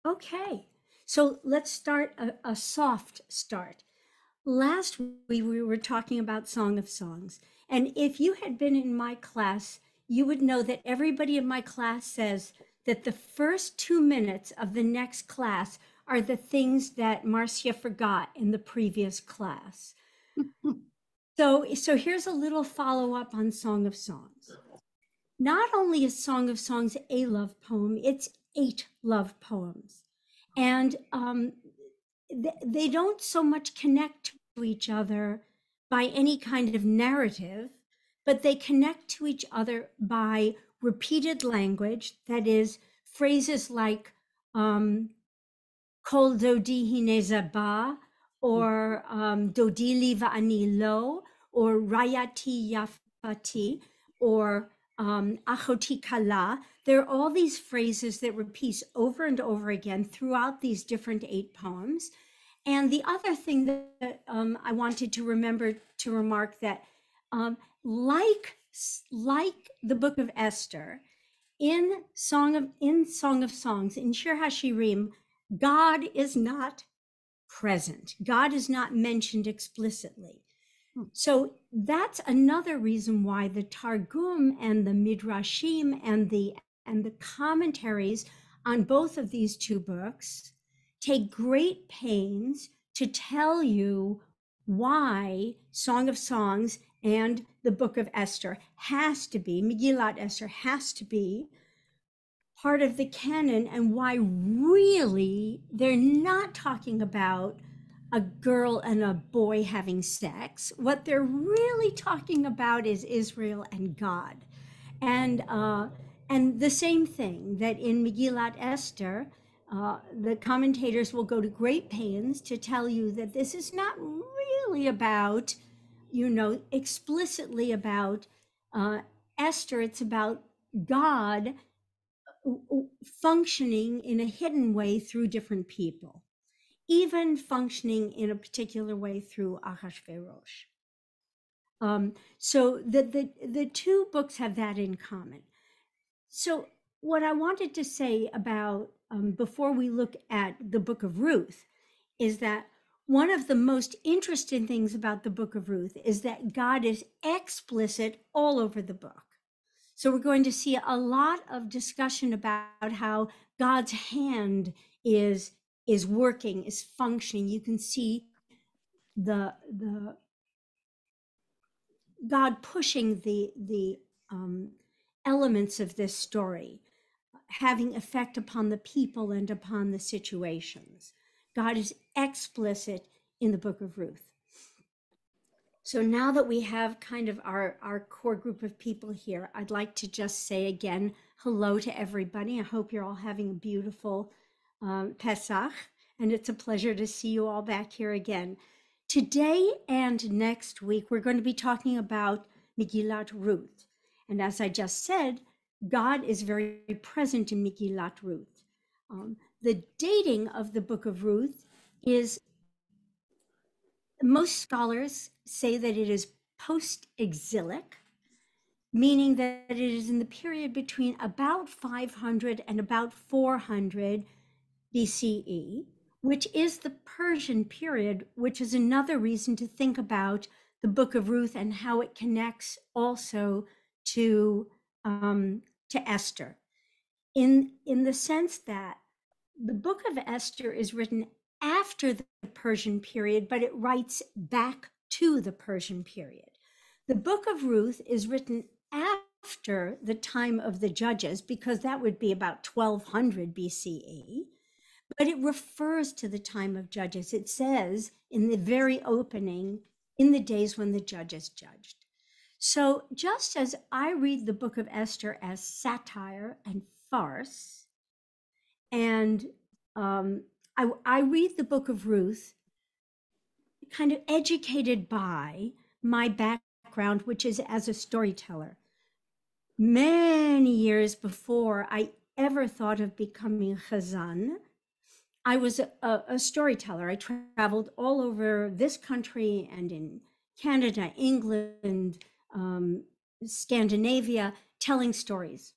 Okay, so let's start a soft start. Last week we were talking about Song of Songs, and if you had been in my class, you would know that everybody in my class says that the first 2 minutes of the next class are the things that Marcia forgot in the previous class. So here's a little follow up on Song of Songs. Not only is Song of Songs a love poem, it's 8 love poems. And they don't so much connect to each other by any kind of narrative, but they connect to each other by repeated language, that is, phrases like Kol dodi hinezaba, or dodili va'ani lo, or rayati yafati, or achoti kala. There are all these phrases that repeat over and over again throughout these different 8 poems. And the other thing that I wanted to remember to remark that, like the Book of Esther, in Song of Songs, in Shir HaShirim, God is not present. God is not mentioned explicitly. So that's another reason why the Targum and the Midrashim and the commentaries on both of these 2 books take great pains to tell you why Song of Songs and the Book of Esther has to be, Megillat Esther has to be part of the canon, and why really they're not talking about a girl and a boy having sex. What they're really talking about is Israel and God. And the same thing that in Megillat Esther, the commentators will go to great pains to tell you that this is not really about, explicitly about Esther. It's about God functioning in a hidden way through different people, even functioning in a particular way through Ahasuerus. So the 2 books have that in common. So what I wanted to say about, before we look at the Book of Ruth, is that one of the most interesting things about the Book of Ruth is that God is explicit all over the book. So we're going to see a lot of discussion about how God's hand is working, is functioning. You can see the God pushing the elements of this story, having effect upon the people and upon the situations. God is explicit in the Book of Ruth. So now that we have kind of our core group of people here, I'd like to just say again, hello to everybody. I hope you're all having a beautiful Pesach, and it's a pleasure to see you all back here again. Today and next week, we're going to be talking about Megillat Ruth. And as I just said, God is very present in Megillat Ruth. The dating of the Book of Ruth is, most scholars say that it is post-exilic, meaning that it is in the period between about 500 and about 400 BCE, which is the Persian period, which is another reason to think about the Book of Ruth and how it connects also to Esther, in the sense that the Book of Esther is written after the Persian period, but it writes back to the Persian period. The Book of Ruth is written after the time of the Judges, because that would be about 1200 BCE, but it refers to the time of Judges. It says in the very opening, in the days when the judges judged. So just as I read the Book of Esther as satire and farce, and I read the Book of Ruth kind of educated by my background, which is as a storyteller. Many years before I ever thought of becoming Hazzan, I was a storyteller. I traveled all over this country and in Canada, England, Scandinavia, telling stories.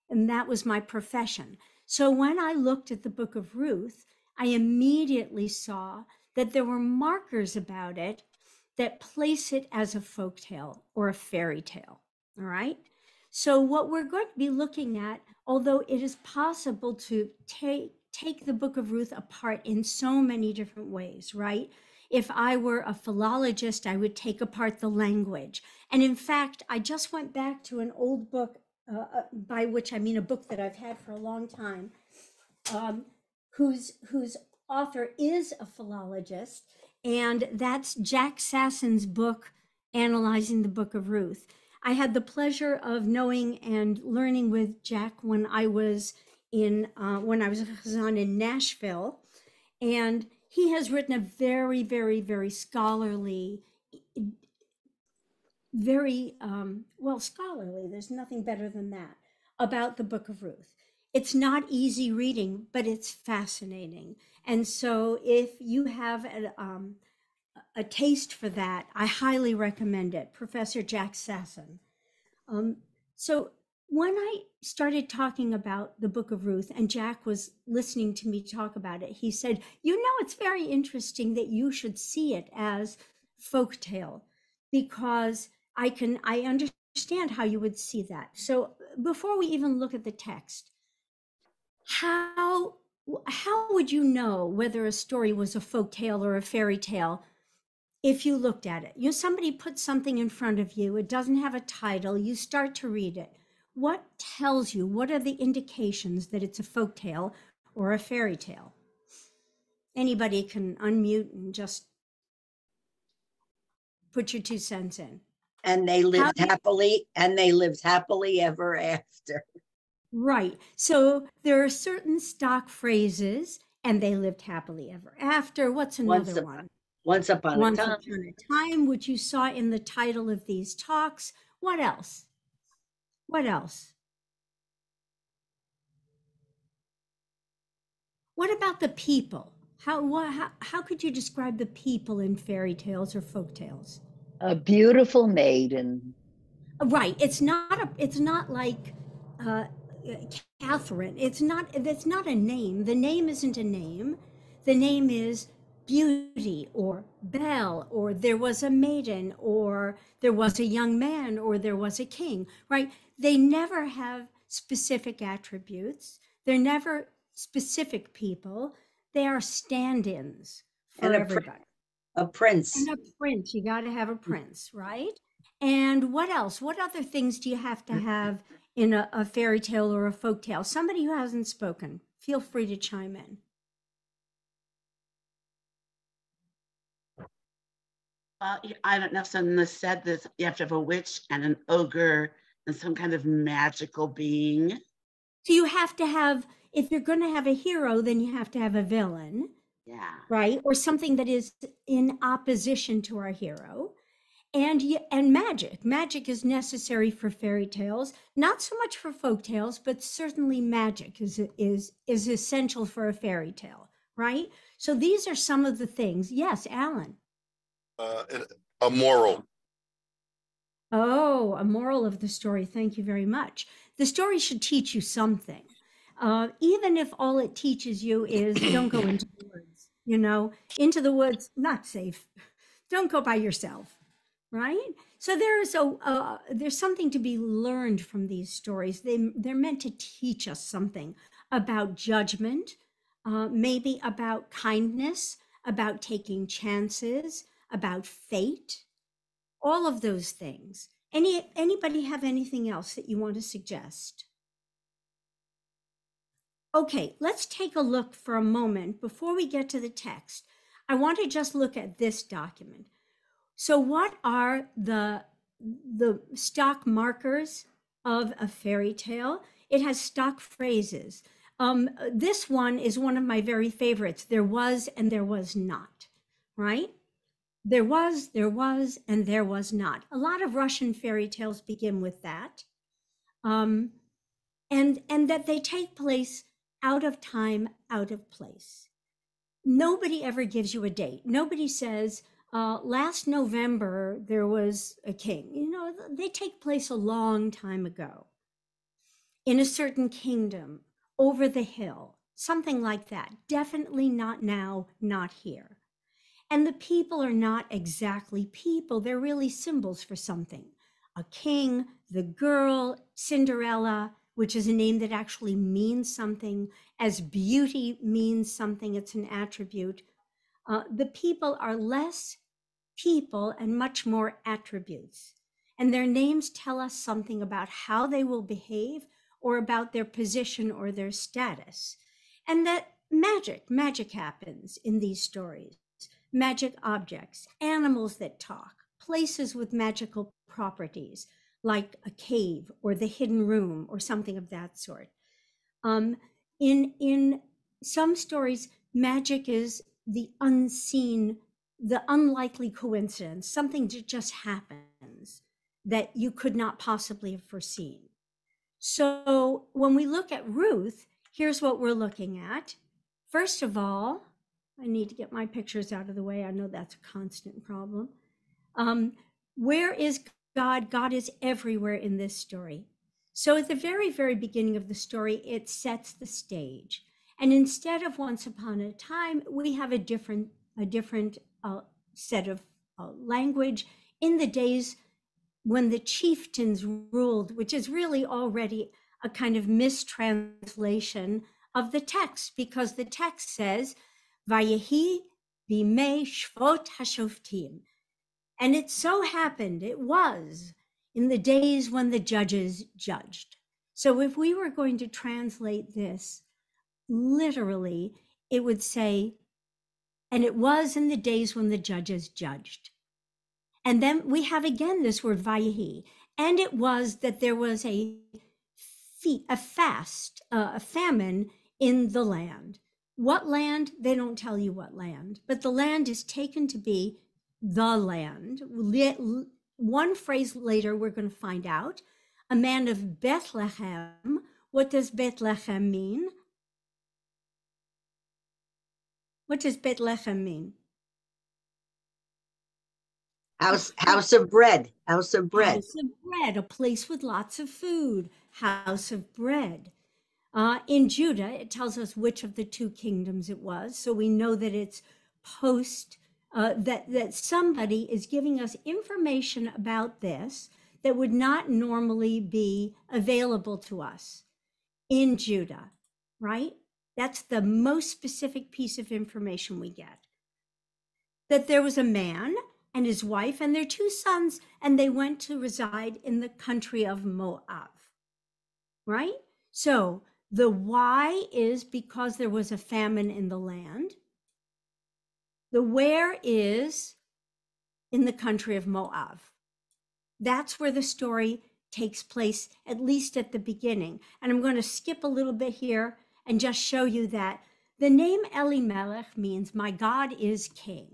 And that was my profession. So when I looked at the Book of Ruth, I immediately saw that there were markers about it that place it as a folktale or a fairy tale. All right. So what we're going to be looking at, although it is possible to take the Book of Ruth apart in so many different ways, right? If I were a philologist, I would take apart the language. And in fact, I just went back to an old book, by which I mean a book that I've had for a long time, whose author is a philologist, and that's Jack Sassen's book, Analyzing the Book of Ruth. I had the pleasure of knowing and learning with Jack when I was a Hazzan in Nashville, and he has written a very, very, very scholarly, very well, scholarly. There's nothing better than that about the Book of Ruth. It's not easy reading, but it's fascinating. And so, if you have a taste for that, I highly recommend it. Professor Jack Sassen. So when I started talking about the Book of Ruth and Jack was listening to me talk about it, he said, "You know, it's very interesting that you should see it as folktale, because I understand how you would see that." So before we even look at the text, how would you know whether a story was a folktale or a fairy tale if you looked at it? Somebody puts something in front of you, it doesn't have a title, you start to read it. What tells you, what are the indications that it's a folktale or a fairy tale? Anybody can unmute and just put your 2 cents in. And they lived happily ever after. Right. So there are certain stock phrases, and they lived happily ever after. What's another one? Once upon a time, which you saw in the title of these talks. What else? What else? What about the people? How could you describe the people in fairy tales or folk tales? A beautiful maiden. Right. It's not like Catherine. That's not a name. The name isn't a name. The name is Beauty or Belle, or there was a maiden, or there was a young man, or there was a king, right? They never have specific attributes. They're never specific people. They are stand-ins for everybody. A prince. And a prince. You got to have a prince, right? And what else? What other things do you have to have in a fairy tale or a folk tale? Somebody who hasn't spoken, feel free to chime in. I don't know if someone said this, you have to have a witch and an ogre and some kind of magical being. So you have to have, if you're going to have a hero, then you have to have a villain. Yeah. Right? Or something that is in opposition to our hero. And magic. Magic is necessary for fairy tales, not so much for folk tales, but certainly magic is essential for a fairy tale, right? So these are some of the things. Yes, Alan. A moral. Oh, a moral of the story. Thank you very much. The story should teach you something. Even if all it teaches you is don't go into the woods, into the woods, not safe. Don't go by yourself. Right? So there's something to be learned from these stories. They're meant to teach us something about judgment, maybe about kindness, about taking chances, about fate, all of those things. Anybody have anything else that you want to suggest? Okay, let's take a look for a moment before we get to the text. I want to just look at this document. So what are the stock markers of a fairy tale? It has stock phrases. This one is one of my very favorites. There was and there was not, right? There was, and there was not. A lot of Russian fairy tales begin with that. And that they take place out of time, out of place. Nobody ever gives you a date. Nobody says, last November, there was a king. They take place a long time ago in a certain kingdom over the hill, something like that. Definitely not now, not here. And the people are not exactly people, they're really symbols for something. A king, the girl, Cinderella, which is a name that actually means something, as beauty means something, it's an attribute. The people are less people and much more attributes. And their names tell us something about how they will behave or about their position or their status. And that magic happens in these stories. Magic objects, animals that talk, places with magical properties, like a cave or the hidden room or something of that sort. In some stories, magic is the unseen, the unlikely coincidence, something that just happens that you could not possibly have foreseen. So when we look at Ruth, here's what we're looking at. First of all, I need to get my pictures out of the way. I know that's a constant problem. Where is God? God is everywhere in this story. So at the very, very beginning of the story, it sets the stage. And instead of once upon a time, we have a different set of language in the days when the chieftains ruled, which is really already a kind of mistranslation of the text, because the text says, Vayehi bimei shvot hashoftim. And it so happened, it was in the days when the judges judged. So if we were going to translate this literally, it would say, and it was in the days when the judges judged. And then we have again this word vayehi. And it was that there was a fast, a famine in the land. What land? They don't tell you what land, but the land is taken to be the land. One phrase later, we're going to find out. A man of Bethlehem. What does Bethlehem mean? What does Bethlehem mean? House of bread. House of bread. House of bread, a place with lots of food. House of bread. In Judah, it tells us which of the two kingdoms it was. So we know that it's post, that somebody is giving us information about this that would not normally be available to us in Judah, right? That's the most specific piece of information we get. That there was a man and his wife and their two sons, and they went to reside in the country of Moab, right? So the why is because there was a famine in the land. The where is in the country of Moab. That's where the story takes place, at least at the beginning. And I'm going to skip a little bit here and just show you that the name Elimelech means my God is king.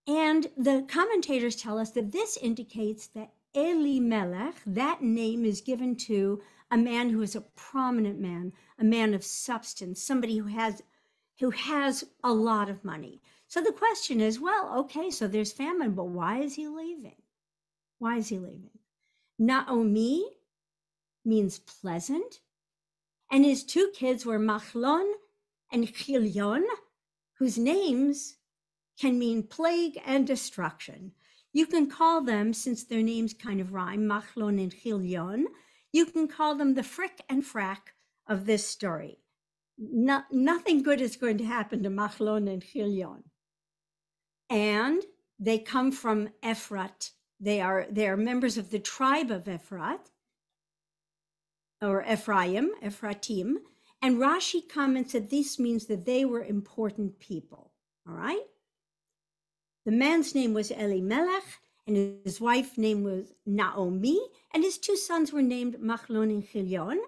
And the commentators tell us that this indicates that Elimelech, that name is given to a man who is a prominent man, a man of substance, somebody who has a lot of money. So the question is, well, okay, so there's famine, but why is he leaving? Why is he leaving? Naomi means pleasant, and his two kids were Machlon and Chilion, whose names can mean plague and destruction. You can call them, since their names kind of rhyme, Machlon and Chilion, you can call them the frick and frack of this story. Nothing good is going to happen to Machlon and Chilion. And they come from Ephrat. They are members of the tribe of Ephrat, or Ephratim. And Rashi comments that this means that they were important people, all right? The man's name was Elimelech, and his wife's name was Naomi, and his two sons were named Machlon and Chilion.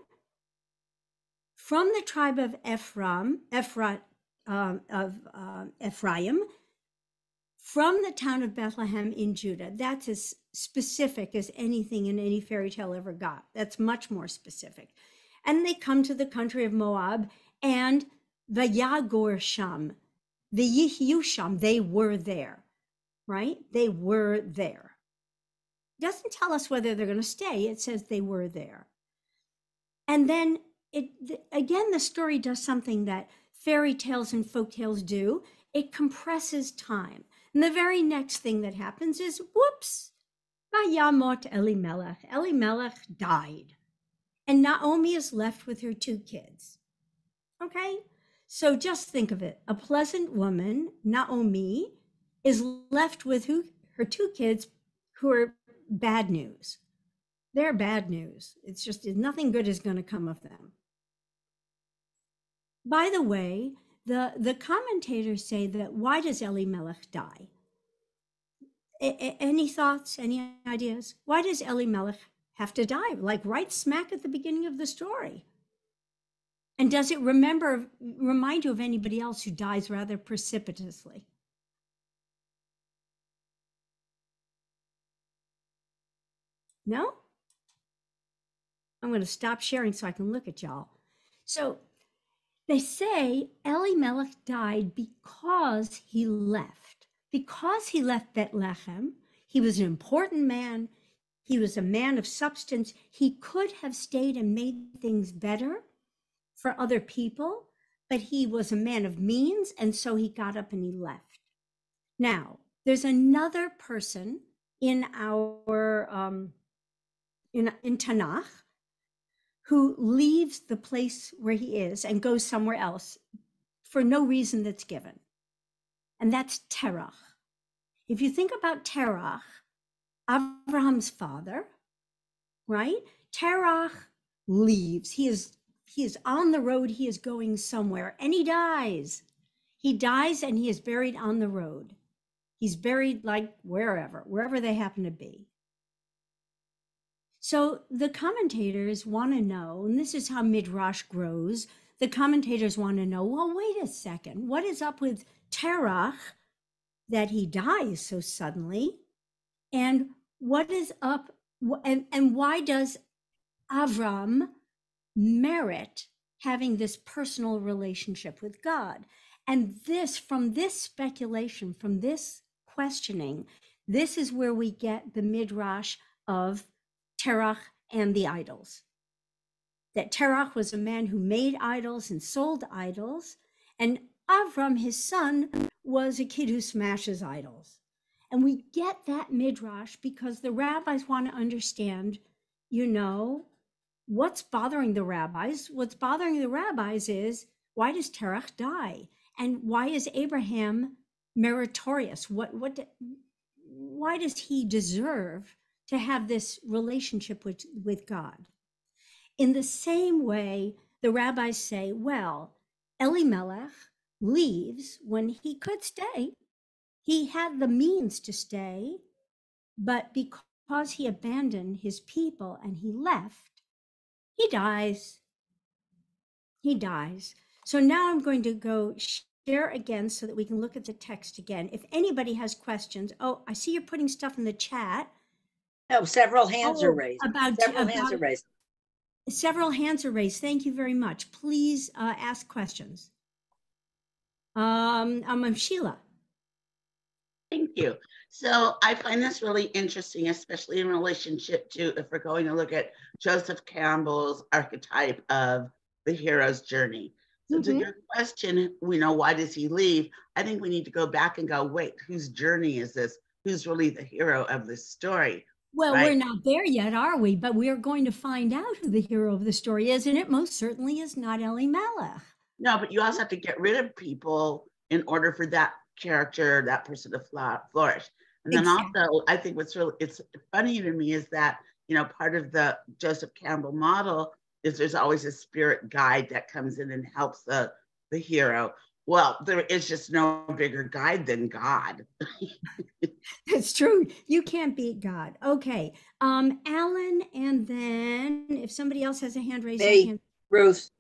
From the tribe of Ephraim, from the town of Bethlehem in Judah. That's as specific as anything in any fairy tale ever got. That's much more specific. And they come to the country of Moab, and Vayagor Sham, the Yihyusham, they were there, right? They were there. It doesn't tell us whether they're going to stay. It says they were there. And then again, the story does something that fairy tales and folk tales do. It compresses time. And the very next thing that happens is, whoops, Vayamot Elimelech. Elimelech died. And Naomi is left with her 2 kids. Okay? So just think of it. A pleasant woman, Naomi, is left with her 2 kids who are bad news. They're bad news. It's just nothing good is going to come of them. By the way, the commentators say that why does Elimelech die? Any thoughts, any ideas? Why does Elimelech have to die? Like right smack at the beginning of the story. And does it remind you of anybody else who dies rather precipitously? No? I'm going to stop sharing so I can look at y'all. So they say Elimelech died because he left. Because he left Bethlehem, he was an important man. He was a man of substance. He could have stayed and made things better for other people, but he was a man of means, and so he got up and he left. Now, there's another person in our in Tanakh who leaves the place where he is and goes somewhere else for no reason that's given. And that's Terach. If you think about Terach, Abraham's father, right? Terach leaves. He is on the road. He is going somewhere and he dies. He dies and he is buried on the road. He's buried like wherever they happen to be. So the commentators want to know, and this is how Midrash grows, the commentators want to know, well, wait a second, what is up with Terach that he dies so suddenly? And what is up, and why does Avram merit having this personal relationship with God? And from this speculation, from this questioning, this is where we get the Midrash of Terach and the idols. That Terach was a man who made idols and sold idols, and Avram, his son, was a kid who smashes idols. And we get that Midrash because the rabbis want to understand, what's bothering the rabbis. What's bothering the rabbis is, why does Terach die? And why is Abraham meritorious? Why does he deserve to have this relationship with God? In the same way, the rabbis say, well, Elimelech leaves when he could stay. He had the means to stay, but because he abandoned his people and he left, he dies. He dies. So now I'm going to go share again so that we can look at the text again. If anybody has questions, I see you're putting stuff in the chat. No, several hands are raised. Several hands are raised. Thank you very much. Please ask questions. I'm Sheila. Thank you. So I find this really interesting, especially in relationship to, if we're going to look at Joseph Campbell's archetype of the hero's journey. So to your question, why does he leave? I think we need to go back and go, wait, whose journey is this? Who's really the hero of this story? Well, right? We're not there yet, are we? But we are going to find out who the hero of the story is, and it most certainly is not Elimelech. No, but you also have to get rid of people in order for that character, that person to flourish. And then also, I think it's funny to me is that, part of the Joseph Campbell model is there's always a spirit guide that comes in and helps the hero. Well, there is just no bigger guide than God. That's true. You can't beat God. Okay. Alan, and then if somebody else has a hand raised. Hey, Ruth.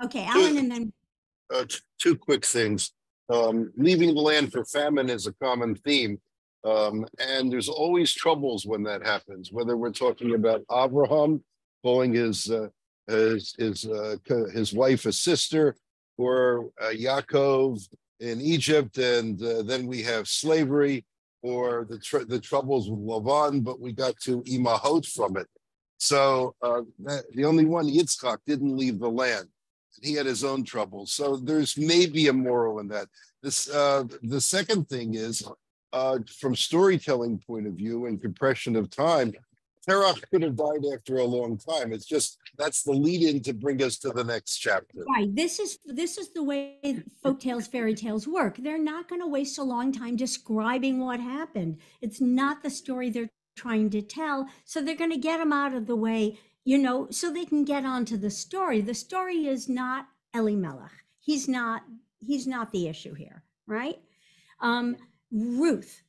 Okay, Alan, and then. 2 quick things. Leaving the land for famine is a common theme. And there's always troubles when that happens, whether we're talking about Abraham calling his wife a sister, or Yaakov in Egypt, and then we have slavery, or the troubles with Lavan, but we got to Imahot from it. So the only one, Yitzchak, didn't leave the land. He had his own troubles. So there's maybe a moral in that. The second thing is, from storytelling point of view and compression of time, Terach could have died after a long time. It's just that's the lead-in to bring us to the next chapter. Right. This is the way folktales, fairy tales work. They're not going to waste a long time describing what happened. It's not the story they're trying to tell. So they're going to get them out of the way, so they can get on to the story. The story is not Elimelech. He's not the issue here, right? Ruth.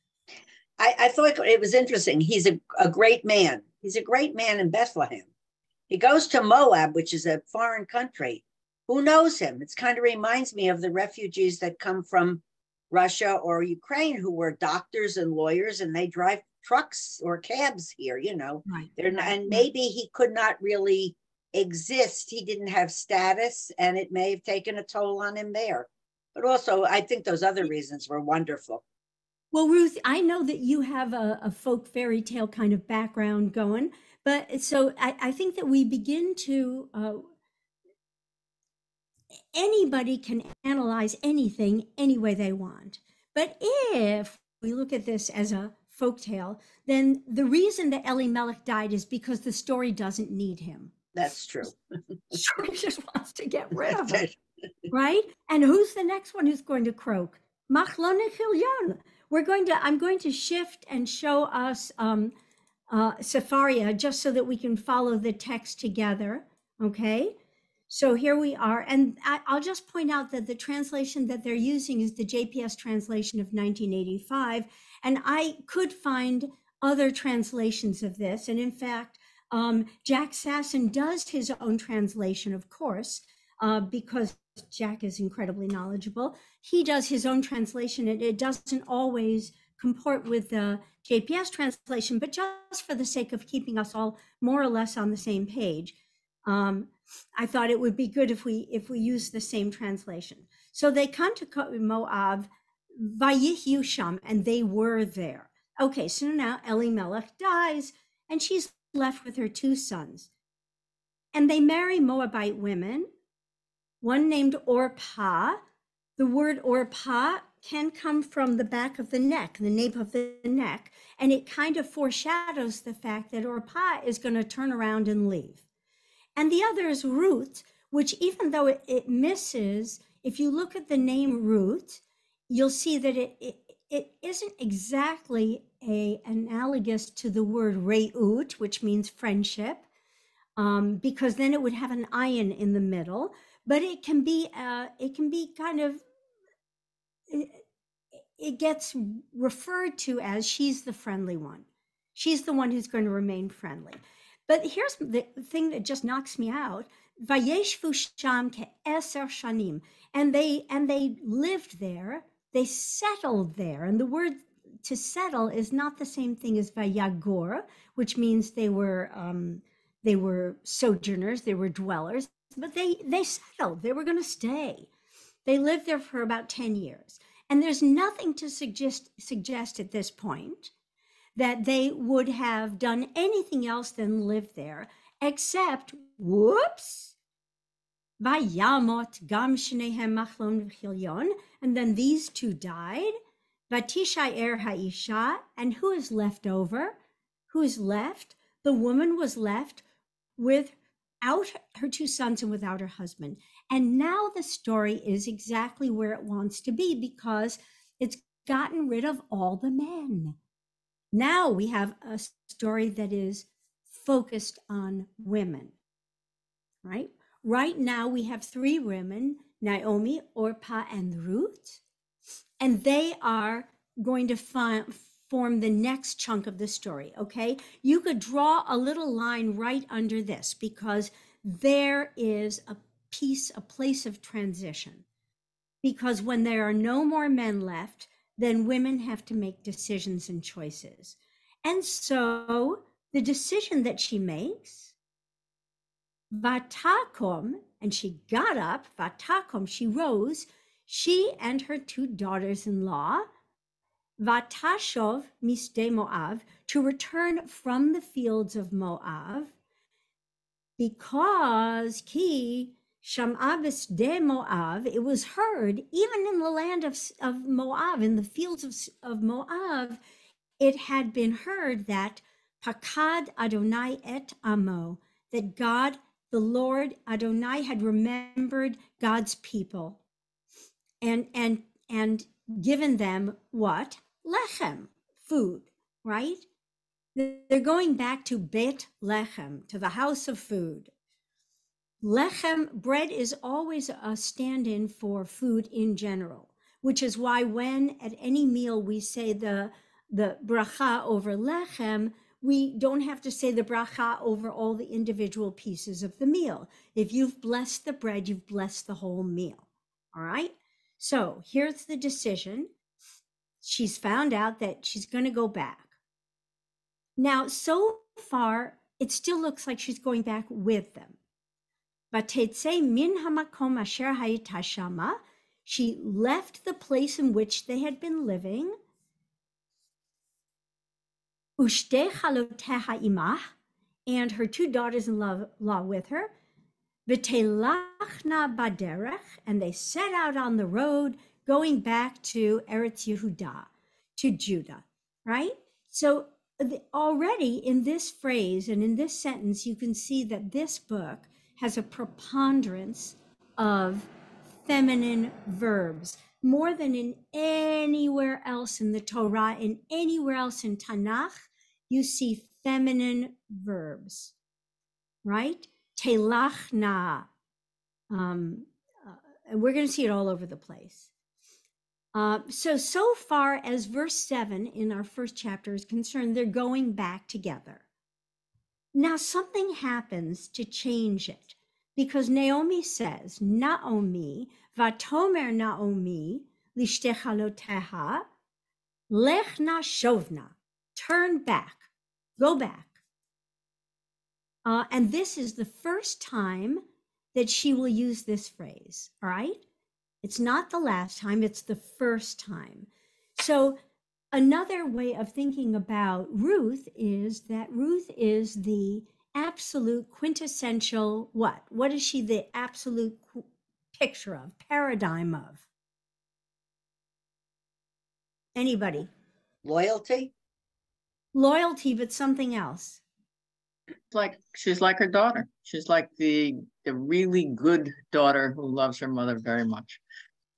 I thought it was interesting. He's a great man. He's a great man in Bethlehem. He goes to Moab, which is a foreign country. Who knows him? It kind of reminds me of the refugees that come from Russia or Ukraine who were doctors and lawyers, and they drive trucks or cabs here, Right. And maybe he could not really exist. He didn't have status, and it may have taken a toll on him there. But also, I think those other reasons were wonderful. Well, Ruth, I know that you have a folk fairy tale kind of background going, but so I think that we begin to, anybody can analyze anything any way they want. But if we look at this as a folk tale, then the reason that Elimelech died is because the story doesn't need him. That's true. The story just wants to get rid of him, right? And who's the next one who's going to croak? Machlon Chilyon. I'm going to shift and show us Sepharia just so that we can follow the text together. Okay. So here we are. And I'll just point out that the translation that they're using is the JPS translation of 1985. And I could find other translations of this. And in fact, Jack Sasson does his own translation, of course, because Jack is incredibly knowledgeable. He does his own translation, and it doesn't always comport with the JPS translation, but just for the sake of keeping us all more or less on the same page, I thought it would be good if we use the same translation. So they come to Moab, Vayihyu Sham, and they were there. Okay, so now Elimelech dies, and she's left with her two sons. And they marry Moabite women, one named Orpah. The word Orpah can come from the back of the neck, the nape of the neck, and it kind of foreshadows the fact that Orpah is going to turn around and leave. And the other is Ruth, which even though it misses, if you look at the name Ruth, you'll see that it isn't exactly analogous to the word Reut, which means friendship, because then it would have an ayin in the middle. But it can be kind of, it gets referred to as she's the friendly one. She's the one who's going to remain friendly. But here's the thing that just knocks me out. Vayeshvu sham ke'eser shanim. And they lived there, they settled there. And the word to settle is not the same thing as vayagor, which means they were sojourners, they were dwellers. But they settled, they were going to stay. They lived there for about 10 years. And there's nothing to suggest at this point that they would have done anything else than live there, except, whoops, Vayamot gam shnehem machlon v'chilyon, and then these two died. Vatishayer ha'isha, and who is left over? Who is left? The woman was left without her two sons and without her husband. And now the story is exactly where it wants to be because it's gotten rid of all the men. Now we have a story that is focused on women, right? Right now we have three women, Naomi, Orpah, and Ruth, and they are going to form the next chunk of the story, okay? You could draw a little line right under this because there is a place of transition. Because when there are no more men left, then women have to make decisions and choices. And so the decision that she makes, Vatakom, and she got up, Vatakom, she rose, she and her two daughters-in-law, Vatashov misde Moab, to return from the fields of Moab, because ki Sham'avis de Moab, it was heard even in the land of Moab, in the fields of Moab, it had been heard that Pakad Adonai et Amo, that God, the Lord Adonai, had remembered God's people and given them what? Lechem, food, right? They're going back to Bet Lechem, to the house of food. Lechem, bread, is always a stand-in for food in general, which is why when at any meal we say the bracha over lechem, we don't have to say the bracha over all the individual pieces of the meal. If you've blessed the bread, you've blessed the whole meal. All right? So here's the decision. She's found out that she's going to go back. Now, so far, it still looks like she's going back with them. Vatetse min hamakom asher hayita shama. She left the place in which they had been living. Ushte chaloteha imah, and her two daughters-in-law with her. V'telachna baderech, and they set out on the road going back to Eretz Yehudah, to Judah, right? So already in this phrase and in this sentence, you can see that this book has a preponderance of feminine verbs, more than in anywhere else in the Torah, and anywhere else in Tanakh, you see feminine verbs, right? Telachna. And we're going to see it all over the place. So far as verse 7 in our first chapter is concerned, they're going back together. Now something happens to change it, because Naomi says, Naomi, vatomer Naomi, lishtechaloteha, lechna shovna, turn back, go back. And this is the first time that she will use this phrase, all right? It's not the last time, it's the first time. So another way of thinking about Ruth is that Ruth is the absolute quintessential what? What is she the absolute picture of, paradigm of? Anybody? Loyalty? Loyalty, but something else. She's like her daughter. She's like the really good daughter who loves her mother very much.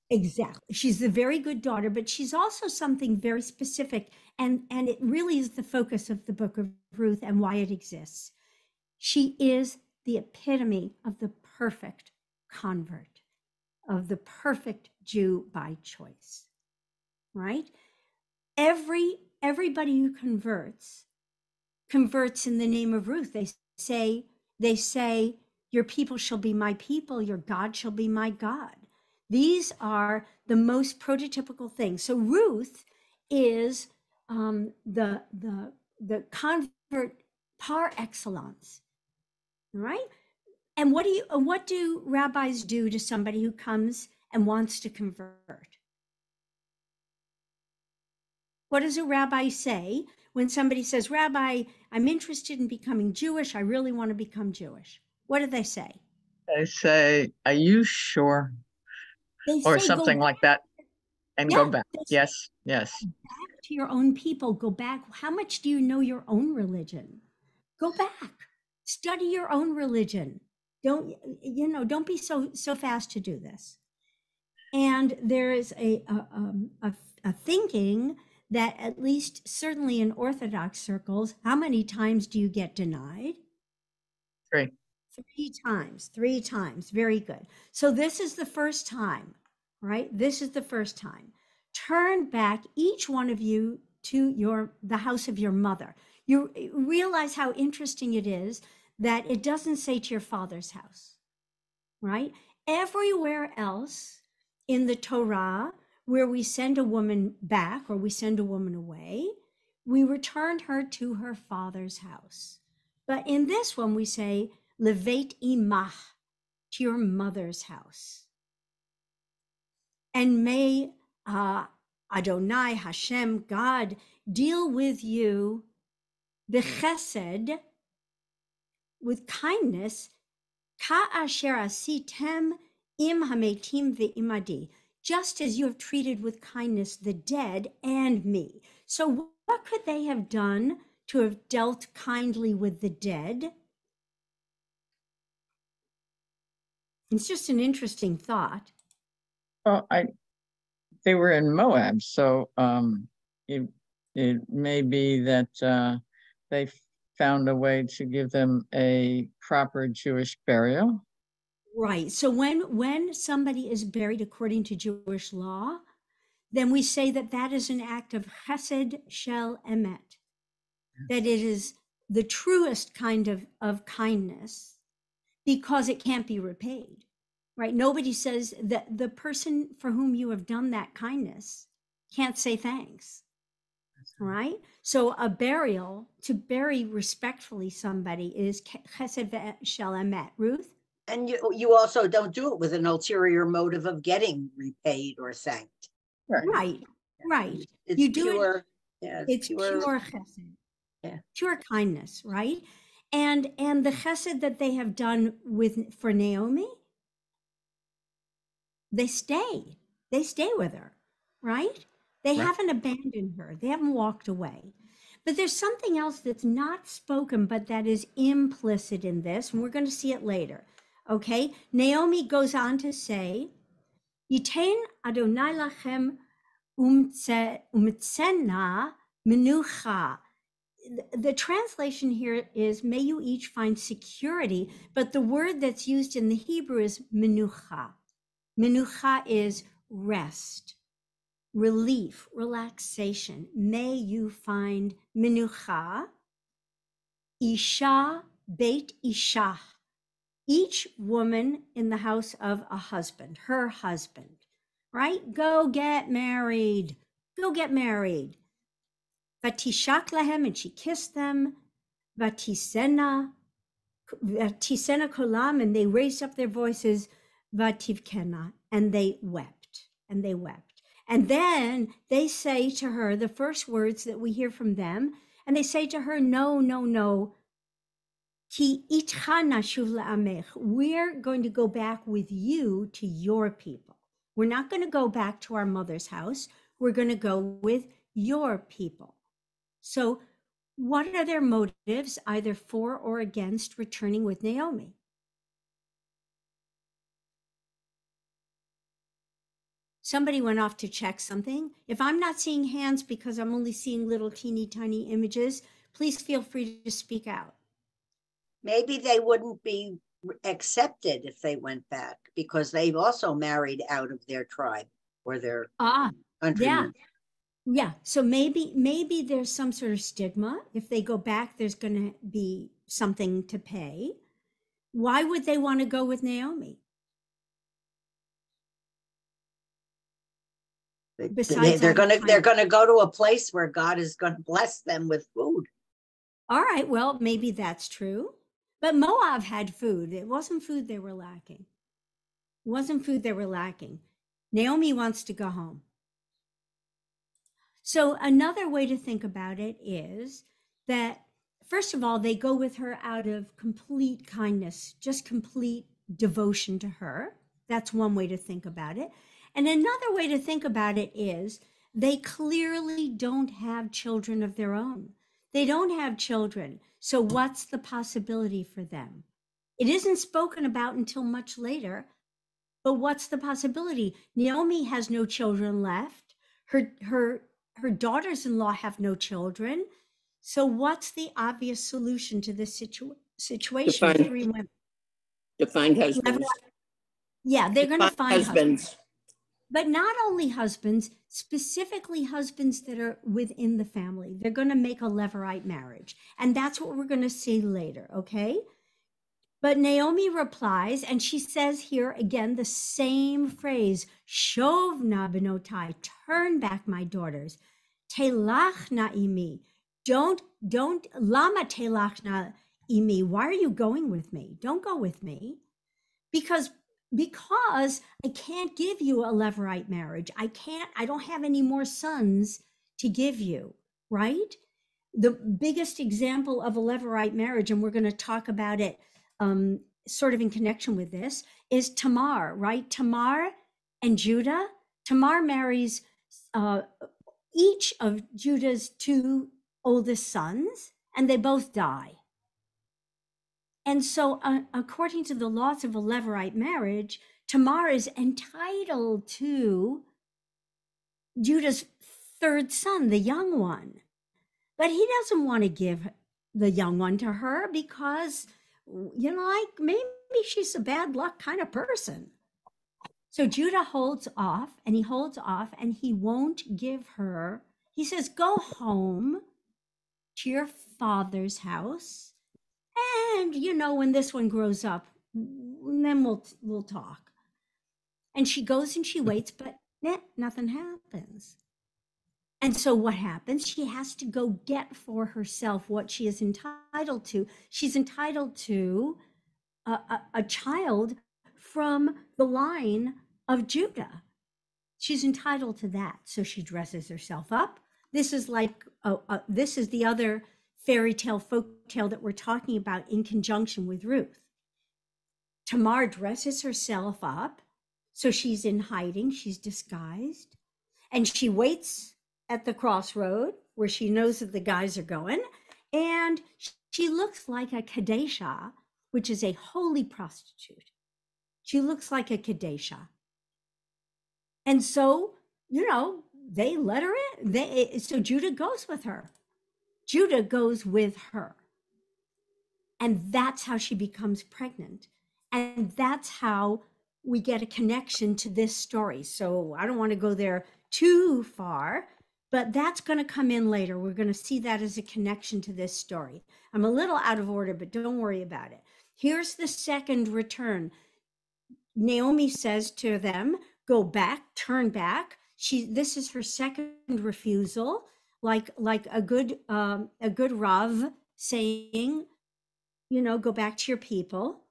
Exactly. She's the very good daughter, but she's also something very specific. And it really is the focus of the Book of Ruth and why it exists. She is the epitome of the perfect convert, of the perfect Jew by choice, right? Everybody who converts in the name of Ruth. They say, your people shall be my people, your God shall be my God. These are the most prototypical things. So Ruth is the convert par excellence, right? And what do rabbis do to somebody who comes and wants to convert? What does a rabbi say when somebody says, Rabbi, I'm interested in becoming Jewish, I really want to become Jewish? What do they say? They say, are you sure? Or something like that. And go back. Yes. Back to your own people. Go back. How much do you know your own religion? Go back. Study your own religion. Don't be so fast to do this. And there is a thinking that, at least certainly in Orthodox circles, how many times do you get denied? 3. 3 times. Very good. So this is the first time, right? This is the first time. Turn back, each one of you, to the house of your mother. You realize how interesting it is that it doesn't say to your father's house, right? Everywhere else in the Torah, where we send a woman back or we send a woman away, we return her to her father's house. But in this one, we say, Levet imach, to your mother's house. And may Adonai Hashem, God, deal with you b'chesed, with kindness, ka asher asitem im hametim ve'imadi, just as you have treated with kindness the dead and me. So what could they have done to have dealt kindly with the dead? It's just an interesting thought. Well, they were in Moab, so it may be that they found a way to give them a proper Jewish burial. Right. So when somebody is buried according to Jewish law, then we say that that is an act of chesed shel emet, that it is the truest kind of kindness because it can't be repaid, right? Nobody says that the person for whom you have done that kindness can't say thanks, right? So a burial, to bury respectfully somebody, is chesed shel emet. Ruth? And you also don't do it with an ulterior motive of getting repaid or thanked. Right. It's You do pure. it's pure chesed. Yeah. Pure kindness, right? And the chesed that they have done for Naomi, they stay with her, right? They haven't abandoned her. They haven't walked away. But there's something else that's not spoken, but that is implicit in this, and we're going to see it later. Okay? Naomi goes on to say, Yitain Adonai lachem umtsena menucha. The translation here is, may you each find security, but the word that's used in the Hebrew is menucha. Menucha is rest, relief, relaxation. May you find menucha. Isha beit isha. Each woman in the house of a husband, her husband, right? Go get married. Go get married. Vatishak lahem, and she kissed them. Vatisena kolam, and they raised up their voices. Vativkena, and they wept. And they wept. And then they say to her the first words that we hear from them, and they say to her, no, no, no. Ki itcha nashuv la'amech. We're going to go back with you to your people. We're not going to go back to our mother's house. We're going to go with your people. So what are their motives, either for or against returning with Naomi? Somebody went off to check something. If I'm not seeing hands because I'm only seeing little teeny tiny images, please feel free to speak out. Maybe they wouldn't be accepted if they went back because they've also married out of their tribe or their countrymen. Yeah. So maybe there's some sort of stigma. If they go back, there's going to be something to pay. Why would they want to go with Naomi? They're going to go to a place where God is going to bless them with food. All right. Well, maybe that's true. But Moab had food. It wasn't food they were lacking. It wasn't food they were lacking. Naomi wants to go home. So another way to think about it is that, first of all, they go with her out of complete kindness, just complete devotion to her. That's one way to think about it. And another way to think about it is they clearly don't have children of their own. They don't have children. So what's the possibility for them? It isn't spoken about until much later, but what's the possibility? Naomi has no children left. Her daughters-in-law have no children. So what's the obvious solution to this situation? To find husbands. Yeah, they're going to find husbands. But not only husbands, specifically husbands that are within the family. They're going to make a Levirate marriage. And that's what we're going to see later, okay? But Naomi replies, and she says here again the same phrase, Shovna benotai, turn back my daughters. Telachna imi, don't, lama telachna imi, why are you going with me? Don't go with me. Because I can't give you a Levirate marriage. I don't have any more sons to give you, right? the biggest example of a Levirate marriage, and we're going to talk about it sort of in connection with this, is Tamar, right? Tamar and Judah. Tamar marries each of Judah's two oldest sons, and they both die. And so, according to the laws of a Levirate marriage, Tamar is entitled to Judah's third son, the young one. But he doesn't want to give the young one to her because, you know, like maybe she's a bad luck kind of person. So Judah holds off and he holds off and he won't give her. He says, go home to your father's house. And, you know, when this one grows up, then we'll talk. And she goes and she waits, but nothing happens. And so what happens? She has to go get for herself what she is entitled to. She's entitled to a child from the line of Judah. She's entitled to that. So she dresses herself up. This is like, this is the other fairy tale, folk tale that we're talking about in conjunction with Ruth. Tamar dresses herself up. So she's in hiding, she's disguised. And she waits at the crossroad where she knows that the guys are going. And she looks like a Kadesha, which is a holy prostitute. She looks like a Kadesha. And so, you know, they let her in. So Judah goes with her. Judah goes with her. And that's how she becomes pregnant. And that's how we get a connection to this story. So I don't want to go there too far, but that's going to come in later. We're going to see that as a connection to this story. I'm a little out of order, but don't worry about it. Here's the second return. Naomi says to them, go back, turn back. This is her second refusal, like a good Rav saying, you know, go back to your people.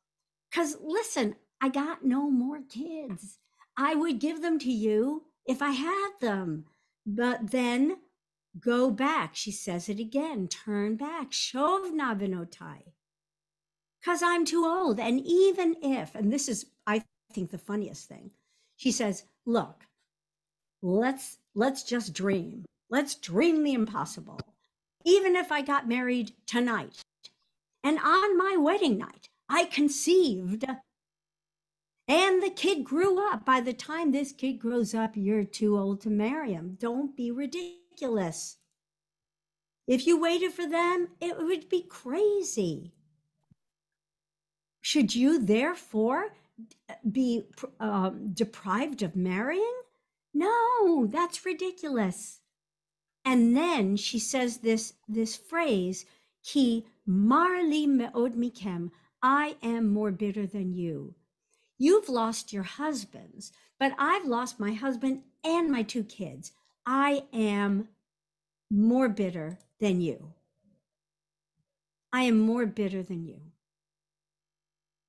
Because listen, I got no more kids. I would give them to you if I had them. But then go back. She says it again, turn back. Shovna benotai. Because I'm too old. And even if, and this is, I think, the funniest thing, she says, look, let's just dream. Let's dream the impossible. Even if I got married tonight and on my wedding night, I conceived and the kid grew up. By the time this kid grows up, you're too old to marry him. Don't be ridiculous. If you waited for them, it would be crazy. Should you therefore be deprived of marrying? No, that's ridiculous. And then she says this phrase, Ki marli meod mikem, I am more bitter than you. You've lost your husbands, but I've lost my husband and my two kids. I am more bitter than you. I am more bitter than you.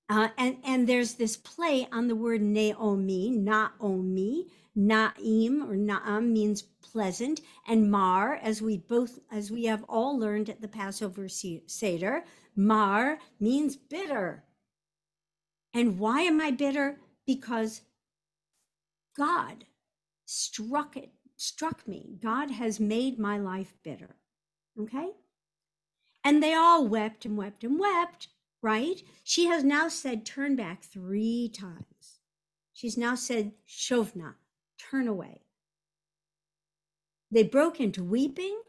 And there's this play on the word Naomi, Naomi, Naim or Naam means pleasant, and Mar, as we have all learned at the Passover Seder, Mar means bitter. And why am I bitter? Because God struck me. God has made my life bitter. Okay? And they all wept and wept and wept, right? She has now said turn back 3 times. She's now said shovna, turn away. They broke into weeping,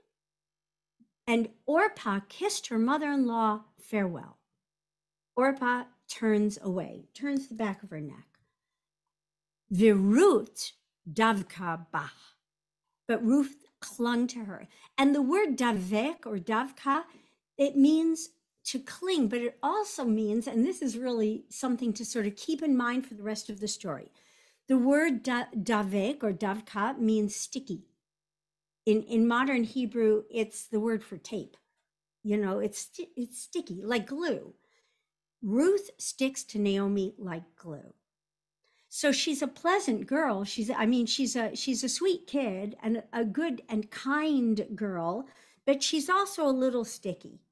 and Orpah kissed her mother-in-law farewell. Orpah turns away, turns the back of her neck. Virut davka bach. But Ruth clung to her. And the word davek or davka, it means to cling, but it also means, and this is really something to sort of keep in mind for the rest of the story. The word davek or davka means sticky. In modern Hebrew, it's the word for tape. You know, it's sticky, like glue. Ruth sticks to Naomi like glue. So she's a pleasant girl. She's a sweet kid and a good and kind girl, but she's also a little sticky.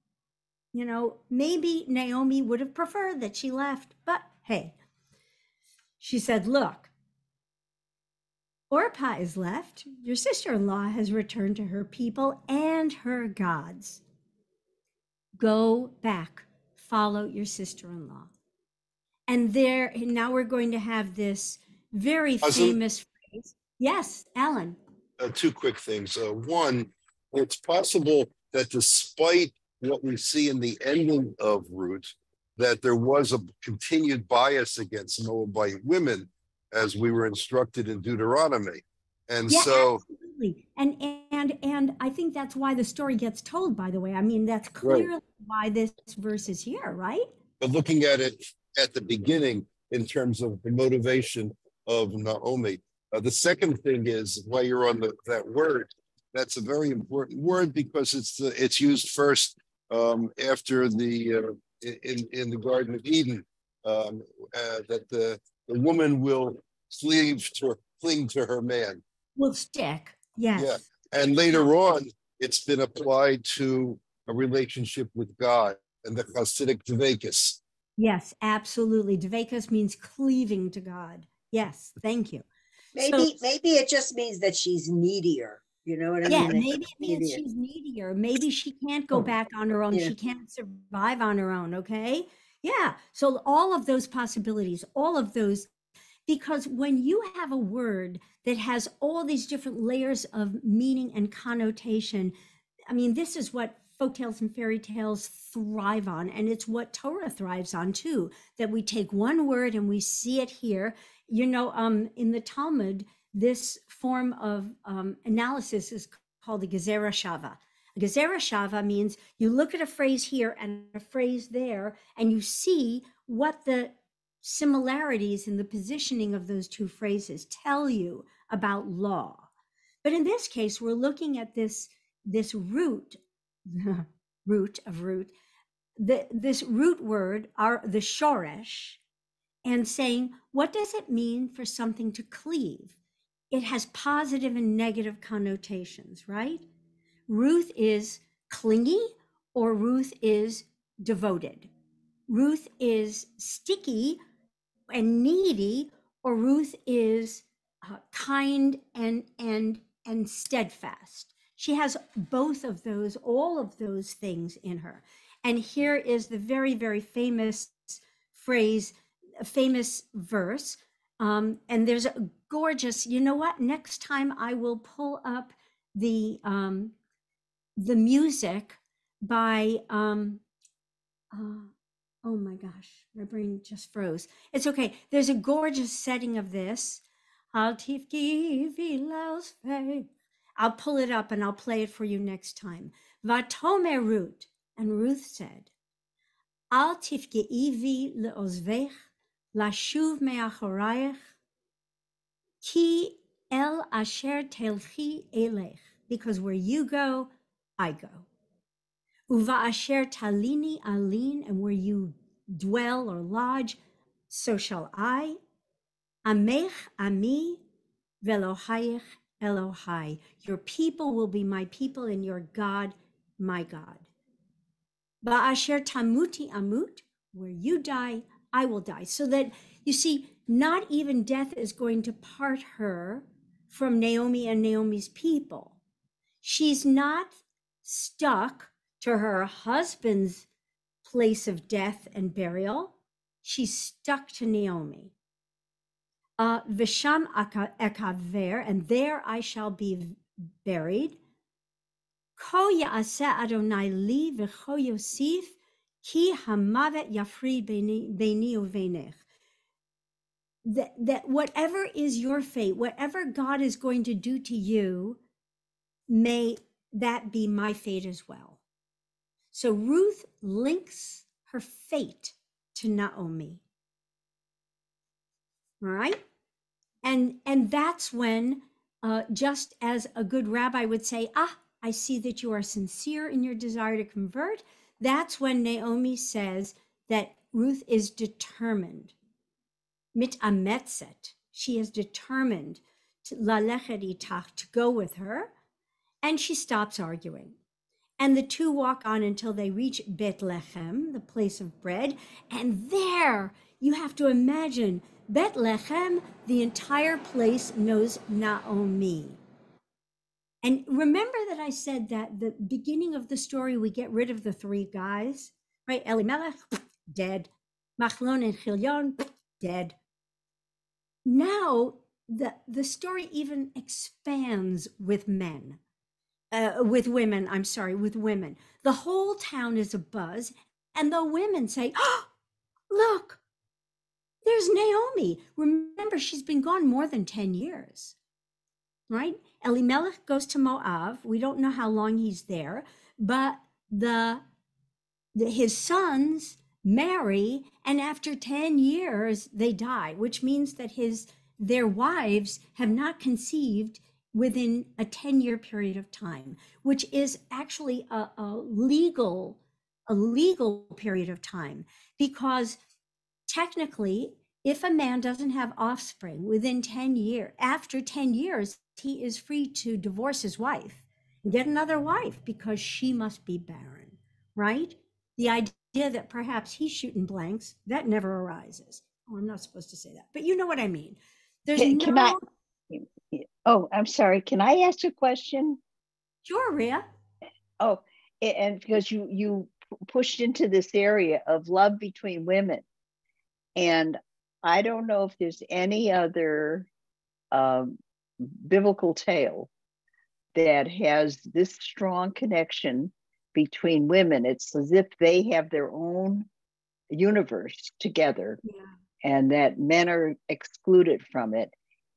You know, maybe Naomi would have preferred that she left, but hey, she said, look, Orpah is left. Your sister-in-law has returned to her people and her gods. Go back, follow your sister-in-law. And now we're going to have this very famous phrase. Yes, Alan. Two quick things. One, it's possible that despite what we see in the ending of Ruth, that there was a continued bias against Moabite women, as we were instructed in Deuteronomy. And yeah, so absolutely. And I think that's why the story gets told, by the way. I mean, that's clearly right. Why this verse is here, right? But looking at it at the beginning in terms of the motivation of Naomi. The second thing is, while you're on that word, that's a very important word because it's used first after in the Garden of Eden, that the woman will cling to her man. Will stick, yes. Yeah, and later on, it's been applied to a relationship with God and the Hasidic Dveikus. Yes, absolutely. Dveikus means cleaving to God. Yes, thank you. Maybe it just means that she's needier. You know what I mean? Yeah, maybe it means she's needier. Maybe she can't go back on her own. Yeah. She can't survive on her own, okay? Yeah, so all of those possibilities, all of those, because when you have a word that has all these different layers of meaning and connotation, I mean, this is what folktales and fairy tales thrive on, and it's what Torah thrives on too, that we take one word and we see it here. You know, in the Talmud, this form of analysis is called the Gezerah Shava. A Gezerah Shava means you look at a phrase here and a phrase there, and you see what the similarities in the positioning of those two phrases tell you about law. But in this case, we're looking at this root of root, this root word, the shoresh, and saying, what does it mean for something to cleave? It has positive and negative connotations, right? Ruth is clingy or Ruth is devoted. Ruth is sticky and needy, or Ruth is kind and steadfast. She has both of those, all of those things in her. And here is the very, very famous phrase, a famous verse. And there's a gorgeous, you know what? Next time I will pull up the music by, oh my gosh, my brain just froze. It's okay. There's a gorgeous setting of this. I'll pull it up and I'll play it for you next time. Vatomer Ruth, and Ruth said, Al tifge'i le'ozvech, lashuv me'achorayech, ki el asher telchi elech, because where you go, I go. Uva asher talini alin, and where you dwell or lodge, so shall I. Amech ami, velohayech Elohai. Your people will be my people, and your God, my God. Ba'asher tamuti amut, where you die, I will die. So that, you see, not even death is going to part her from Naomi and Naomi's people. She's not stuck to her husband's place of death and burial. She's stuck to Naomi. Visham ekaver, and there I shall be buried. Ko ya'aseh Adonai li v'cho yosif, ki hamavet yafrid beini uveinech. That whatever is your fate, whatever God is going to do to you, may that be my fate as well. So Ruth links her fate to Naomi. All right. And that's when, just as a good rabbi would say, I see that you are sincere in your desire to convert. That's when Naomi says that Ruth is determined. Mit ametzet. She is determined to lalechet itach, to go with her. And she stops arguing. And the two walk on until they reach Bethlehem, the place of bread. And there, you have to imagine, Bethlehem, the entire place knows Naomi. And remember that I said that the beginning of the story, we get rid of the three guys, right? Elimelech, dead. Machlon and Chilion, dead. Now, the story even expands with men. With women, with women. The whole town is abuzz, and the women say, oh, look, there's Naomi. Remember, she's been gone more than 10 years, right? Elimelech goes to Moab. We don't know how long he's there, but his sons marry, and after 10 years, they die, which means that their wives have not conceived within a 10-year period of time, which is actually a legal period of time, because technically, if a man doesn't have offspring within 10 years, after 10 years, he is free to divorce his wife and get another wife because she must be barren, right? The idea that perhaps he's shooting blanks, that never arises. Oh, I'm not supposed to say that, but you know what I mean. There's Oh, I'm sorry. Can I ask a question? Sure, Rhea. Oh, and because you pushed into this area of love between women, and I don't know if there's any other biblical tale that has this strong connection between women. It's as if they have their own universe together, and that men are excluded from it.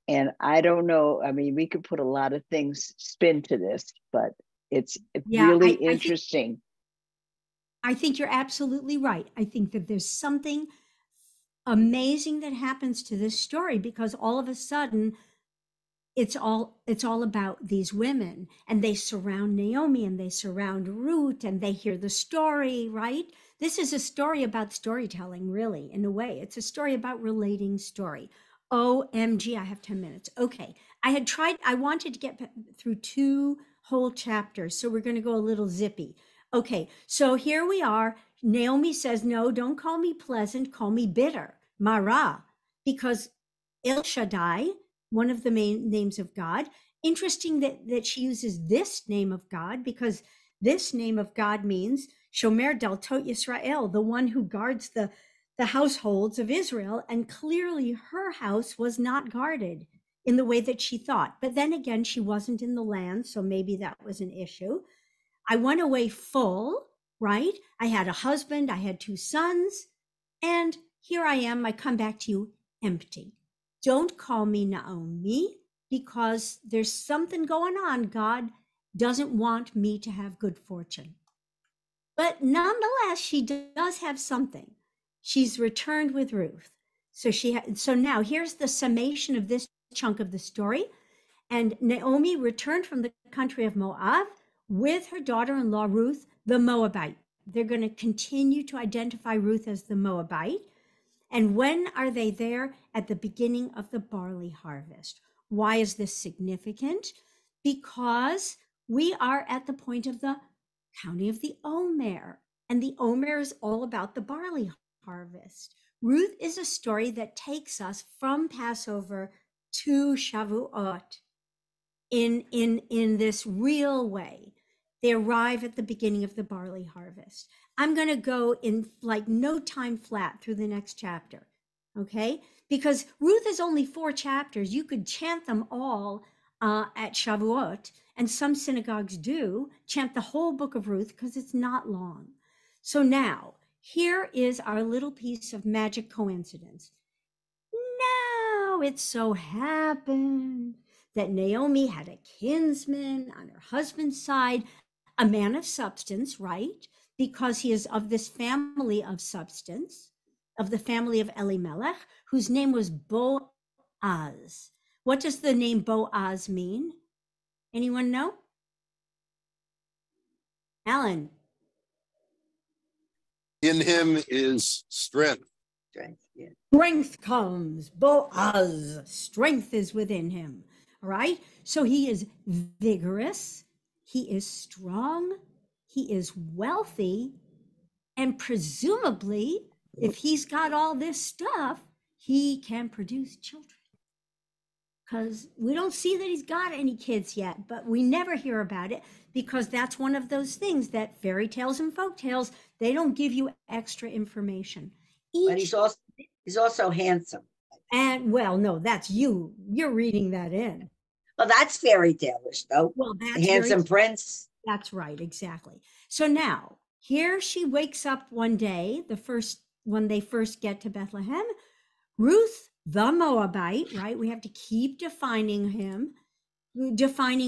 And I don't know, I mean, we could put a lot of things spin to this, but it's really interesting. I think you're absolutely right. I think that there's something amazing that happens to this story, because all of a sudden it's all about these women, and they surround Naomi and they surround Ruth and they hear the story, right? This is a story about storytelling, really, in a way. It's a story about relating story. OMG, I have 10 minutes. Okay. I wanted to get through 2 whole chapters, so we're going to go a little zippy. Okay. So here we are. Naomi says, no, don't call me pleasant, call me bitter, Mara, because El Shaddai, one of the main names of God. Interesting that she uses this name of God, because this name of God means Shomer Daltot Yisrael, the one who guards the households of Israel. And clearly her house was not guarded in the way that she thought. But then again, she wasn't in the land, so maybe that was an issue. I went away full, right? I had a husband, I had 2 sons, and here I am, I come back to you empty. Don't call me Naomi, because there's something going on. God doesn't want me to have good fortune. But nonetheless, she does have something. She's returned with Ruth. So now here's the summation of this chunk of the story. And Naomi returned from the country of Moab with her daughter-in-law, Ruth, the Moabite. They're going to continue to identify Ruth as the Moabite. And when are they there? At the beginning of the barley harvest. Why is this significant? Because we are at the point of the county of the Omer, and the Omer is all about the barley harvest. Ruth is a story that takes us from Passover to Shavuot in this real way. They arrive at the beginning of the barley harvest. I'm going to go in like no time flat through the next chapter, okay? Because Ruth is only 4 chapters. You could chant them all at Shavuot, and some synagogues do chant the whole book of Ruth because it's not long. So now, here is our little piece of magic coincidence. Now it so happened that Naomi had a kinsman on her husband's side, a man of substance, right? Because he is of this family of substance, of the family of Elimelech, whose name was Boaz. What does the name Boaz mean? Anyone know? Alan. In him is strength. Strength, yeah. Strength comes, Boaz. Strength is within him. All right. So he is vigorous. He is strong. he is wealthy, and presumably, if he's got all this stuff, he can produce children. Because we don't see that he's got any kids yet, but we never hear about it, because that's one of those things that fairy tales and folk tales, they don't give you extra information. But he's also handsome. And well, no, that's you. You're reading that in. Well, that's fairy tale-ish, though. Well, The that's handsome prince. That's right, exactly. So now here she wakes up one day, when they first get to Bethlehem. Ruth, the Moabite, right? We have to keep defining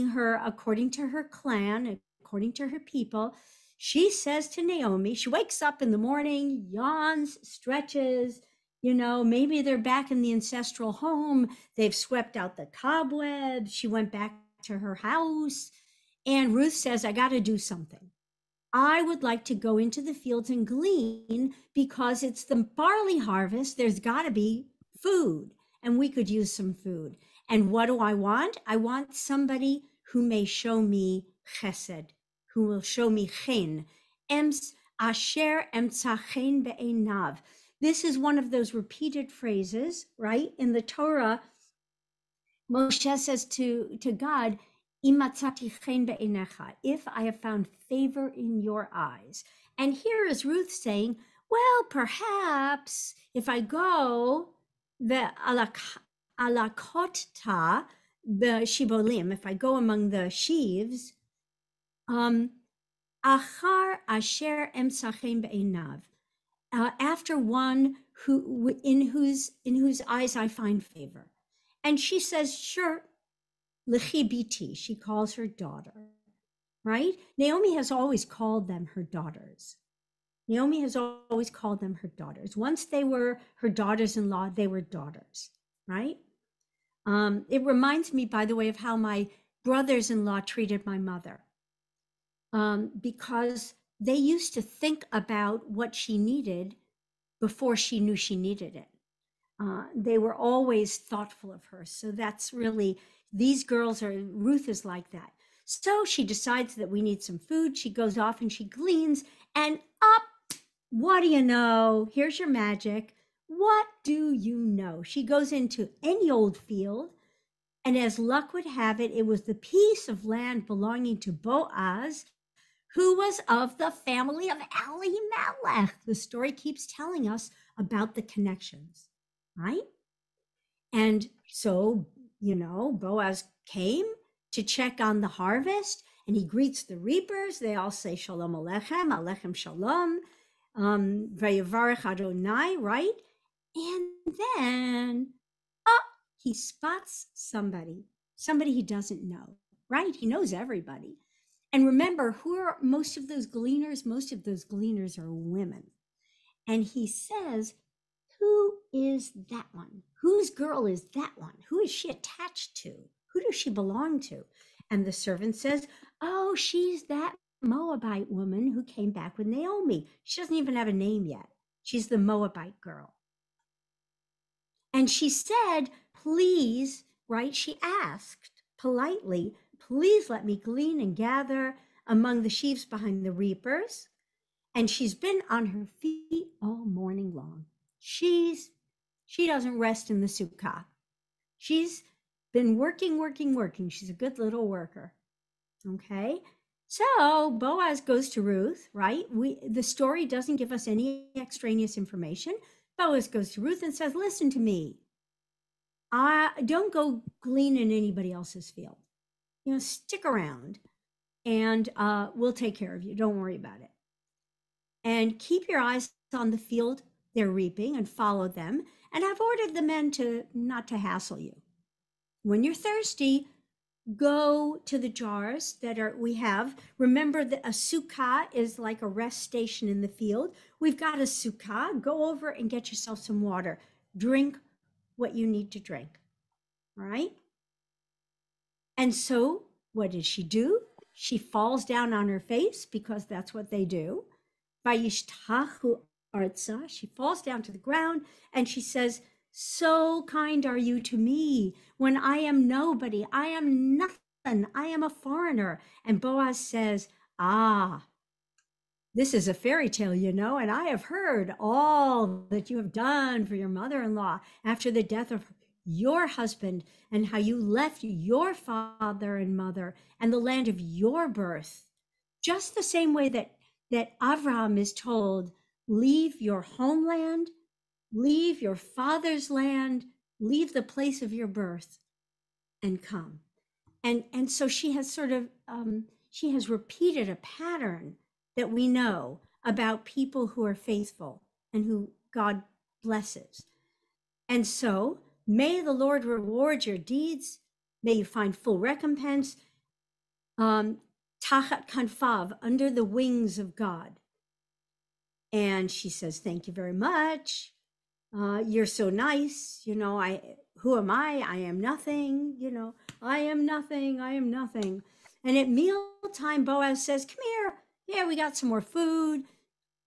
her according to her clan, according to her people. She says to Naomi, she wakes up in the morning, yawns, stretches, maybe they're back in the ancestral home. They've swept out the cobwebs. She went back to her house. And Ruth says, I got to do something. I would like to go into the fields and glean, because it's the barley harvest. There's got to be food, and we could use some food. And what do I want? I want somebody who may show me chesed, who will show me chen. Asher emtza chen be'einav. This is one of those repeated phrases, right? In the Torah, Moshe says to God, if I have found favor in your eyes. And here is Ruth saying, well, perhaps if I go the alakota, the shibolim, if I go among the sheaves, achar asher emsachem be'einav, after one in whose eyes I find favor. And she says, sure. L'chi biti, she calls her daughter, right? Naomi has always called them her daughters. Once they were her daughters-in-law, they were daughters, right? It reminds me, by the way, of how my brothers-in-law treated my mother, because they used to think about what she needed before she knew she needed it. They were always thoughtful of her. So that's really, Ruth is like that. So she decides that we need some food. She goes off and she gleans, and what do you know? Here's your magic. What do you know? She goes into any old field, and as luck would have it, it was the piece of land belonging to Boaz, who was of the family of Elimelech. The story keeps telling us about the connections, right? And so, Boaz came to check on the harvest, and he greets the reapers. They all say, Shalom Alechem, Alechem Shalom, Vayevarech Adonai, right? And then, he spots somebody he doesn't know, right? He knows everybody. And remember, who are most of those gleaners? Most of those gleaners are women. And he says, who is that one? Whose girl is that one? Who is she attached to? Who does she belong to? And the servant says, oh, she's that Moabite woman who came back with Naomi. She doesn't even have a name yet. She's the Moabite girl. And she said, please, right? She asked politely, please let me glean and gather among the sheaves behind the reapers. And she's been on her feet all morning long. She doesn't rest in the sukkah. She's been working. She's a good little worker. Okay. So Boaz goes to Ruth, right? The story doesn't give us any extraneous information. Boaz goes to Ruth and says, listen to me. Don't go glean in anybody else's field. Stick around and we'll take care of you. Don't worry about it. And keep your eyes on the field they're reaping and follow them. And I've ordered the men not to hassle you. When you're thirsty, go to the jars we have. Remember that a sukkah is like a rest station in the field. We've got a sukkah. Go over and get yourself some water. Drink what you need to drink. All right? And so what did she do? She falls down on her face, because that's what they do. Vayishtachu artza. She falls down to the ground and she says, so kind are you to me when I am nobody. I am nothing. I am a foreigner. And Boaz says, this is a fairy tale, and I have heard all that you have done for your mother-in-law after the death of your husband, and how you left your father and mother and the land of your birth. Just the same way that Avraham is told, leave your homeland, leave your father's land, leave the place of your birth, and come. And so she has sort of she has repeated a pattern that we know about people who are faithful and who God blesses. And so may the Lord reward your deeds. May you find full recompense. Tachat kanfav, under the wings of God. And she says, thank you very much. You're so nice. Who am I? I am nothing. I am nothing. I am nothing. And at mealtime, Boaz says, come here. Yeah, we got some more food.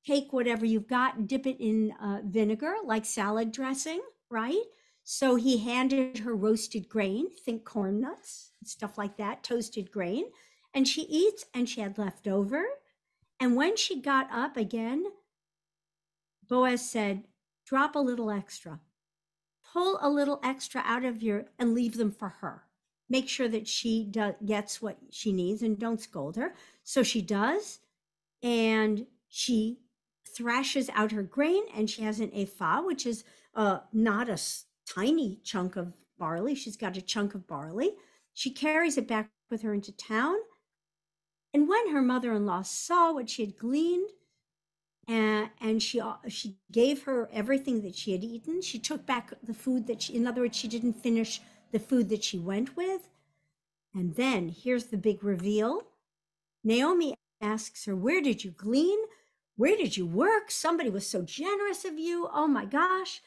Take whatever you've got and dip it in vinegar, like salad dressing, right? So he handed her roasted grain, think corn nuts, stuff like that, toasted grain. And she eats, and she had leftover. And when she got up again, Boaz said, drop a little extra. Pull a little extra out of and leave them for her. Make sure that she gets what she needs, and don't scold her. So she does, and she thrashes out her grain, and she has an ephah, which is not a tiny chunk of barley. She's got a chunk of barley. She carries it back with her into town. And when her mother-in-law saw what she had gleaned, and she gave her everything that she had eaten, she took back the food in other words, she didn't finish the food that she went with. And then here's the big reveal. Naomi asks her, where did you glean? Where did you work? Somebody was so generous of you. Oh my gosh.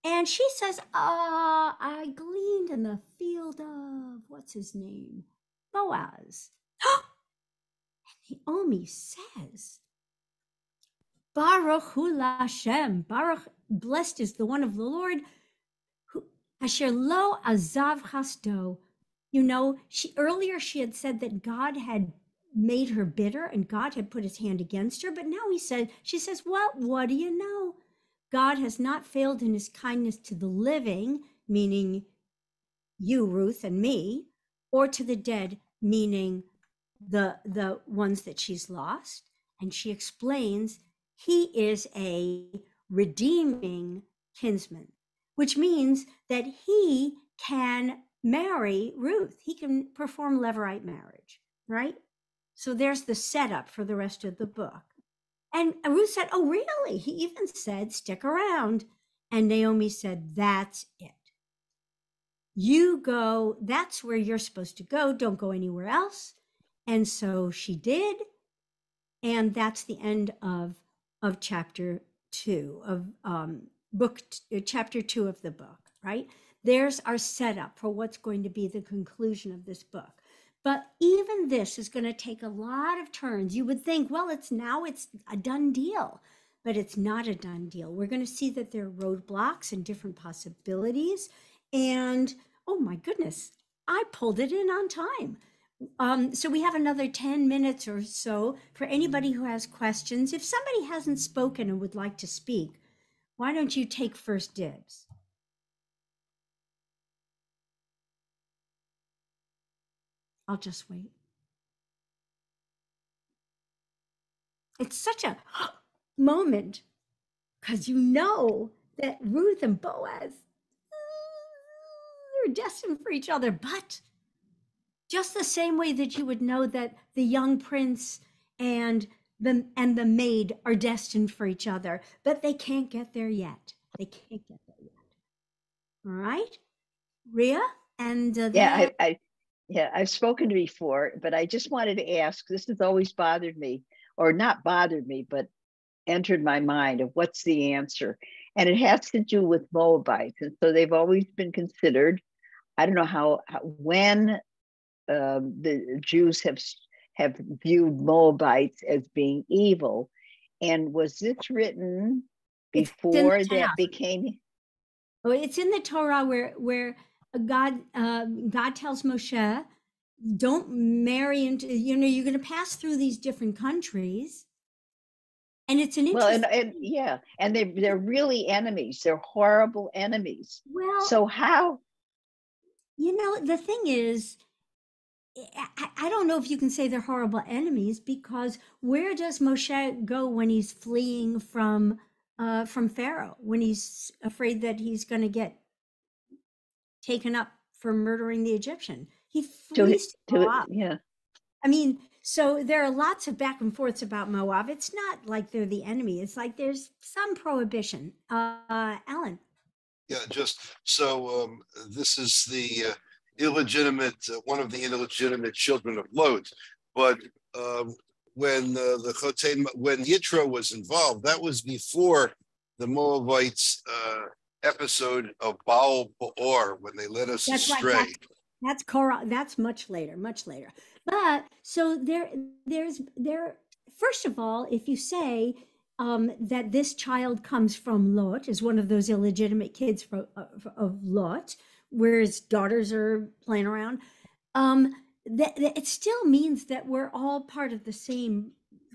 And she says, I gleaned in the field of, what's his name? Boaz. And Naomi says, Baruch hu Hashem, Baruch, blessed is the one of the Lord, who asher lo azav chasdo. Earlier she had said that God had made her bitter and God had put his hand against her, but now she says, well, what do you know? God has not failed in his kindness to the living, meaning you, Ruth, and me, or to the dead, meaning the ones that she's lost. And she explains, he is a redeeming kinsman, which means that he can marry Ruth. He can perform levirate marriage, right? So there's the setup for the rest of the book. And Ruth said, oh, really? He even said, stick around. And Naomi said, that's it. You go, that's where you're supposed to go. Don't go anywhere else. And so she did. And that's the end of chapter 2 of chapter 2 of the book, right? There's our setup for what's going to be the conclusion of this book. But even this is going to take a lot of turns. You would think, well, it's a done deal, but it's not a done deal. We're going to see that there are roadblocks and different possibilities. And oh my goodness, I pulled it in on time. So we have another 10 minutes or so for anybody who has questions. If somebody hasn't spoken and would like to speak, why don't you take first dibs? I'll just wait. It's such a moment because you know that Ruth and Boaz are destined for each other, but just the same way that you would know that the young prince and the maid are destined for each other, but they can't get there yet. They can't get there yet. All right, Rhea, and I've spoken before, but I just wanted to ask. This has always bothered me, or not bothered me, but entered my mind of what's the answer, and it has to do with Moabites, and so they've always been considered. I don't know how when the Jews have viewed Moabites as being evil, and was this written before that became? Oh, it's in the Torah where God tells Moshe, don't marry into, you're going to pass through these different countries, And it's an Well, interesting. and yeah, and they're really enemies. They're horrible enemies. Well, So how? you know, the thing is, I don't know if you can say they're horrible enemies, because where does Moshe go when he's fleeing from Pharaoh, when he's afraid that he's going to get taken up for murdering the Egyptian? He flees to Moab. Yeah. I mean, so there are lots of back and forths about Moab. It's not like they're the enemy. It's like there's some prohibition. Alan. Yeah, just so this is the illegitimate, one of the illegitimate children of Lot. But when when Yitro was involved, that was before the Moabites episode of Baal Peor, when they led us astray. Right, that's Korah. That's much later, much later. But so there's first of all, if you say that this child comes from Lot, is one of those illegitimate kids of Lot, where his daughters are playing around, that it still means that we're all part of the same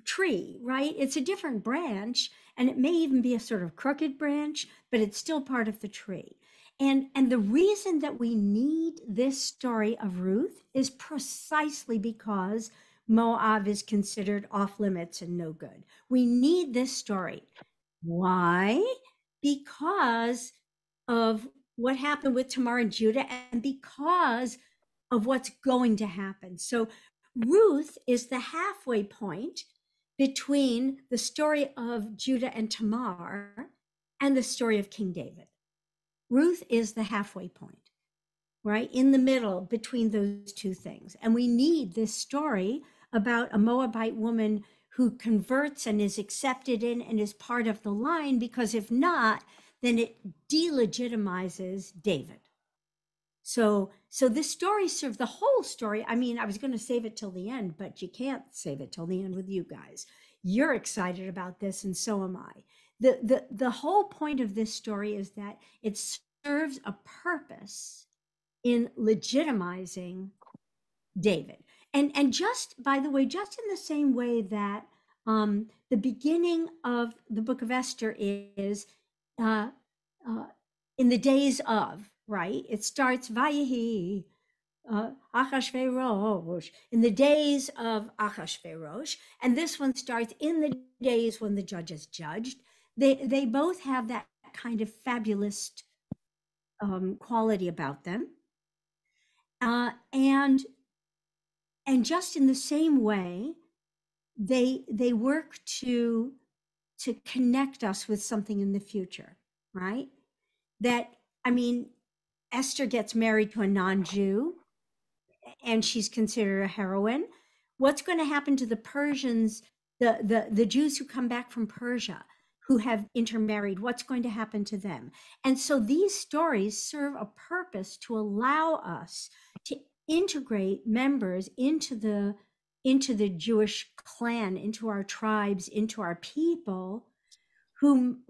tree, right? It's a different branch, and it may even be a sort of crooked branch, but it's still part of the tree. And the reason that we need this story of Ruth is precisely because Moab is considered off limits and no good. We need this story. Why? Because of what happened with Tamar and Judah, and because of what's going to happen. So Ruth is the halfway point between the story of Judah and Tamar and the story of King David. Ruth is the halfway point, right? In the middle between those two things. And we need this story about a Moabite woman who converts and is accepted in and is part of the line, because if not, then it delegitimizes David. So this story serves the whole story. I mean, I was going to save it till the end, but you can't save it till the end with you guys. You're excited about this, and so am I. The whole point of this story is that it serves a purpose in legitimizing David. And just, by the way, just in the same way that the beginning of the book of Esther is in the days of, right? It starts, Vayehi Achashverosh, in the days of Achashverosh. And this one starts in the days when the judges judged. They both have that kind of fabulous quality about them. And just in the same way, they work to connect us with something in the future, right? That, I mean, Esther gets married to a non-Jew, and she's considered a heroine. What's going to happen to the Persians, the Jews who come back from Persia, who have intermarried? What's going to happen to them? And so these stories serve a purpose to allow us to integrate members into the Jewish clan, into our tribes, into our people, whom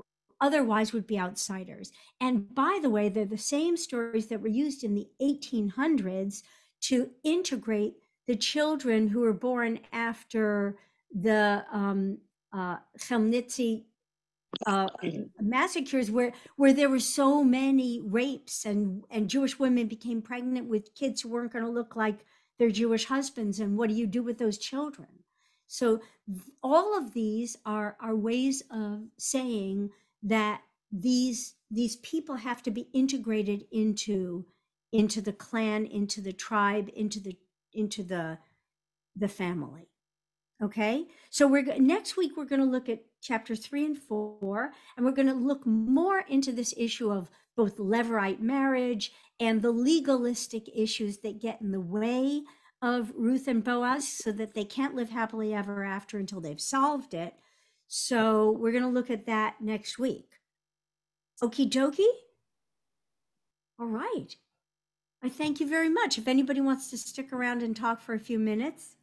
otherwise would be outsiders. And by the way, they're the same stories that were used in the 1800s to integrate the children who were born after the Chemnitzi massacres, where there were so many rapes, and Jewish women became pregnant with kids who weren't going to look like their Jewish husbands. And what do you do with those children? So all of these are ways of saying that these people have to be integrated into the clan, into the tribe, into the family. Okay, so next week we're going to look at chapters 3 and 4, and we're going to look more into this issue of both Levirate marriage and the legalistic issues that get in the way of Ruth and Boaz, so that they can't live happily ever after until they've solved it. So we're going to look at that next week. Okie dokie? All right. I thank you very much. If anybody wants to stick around and talk for a few minutes,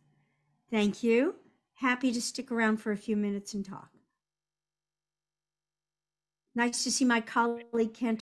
thank you. Happy to stick around for a few minutes and talk. Nice to see my colleague Kent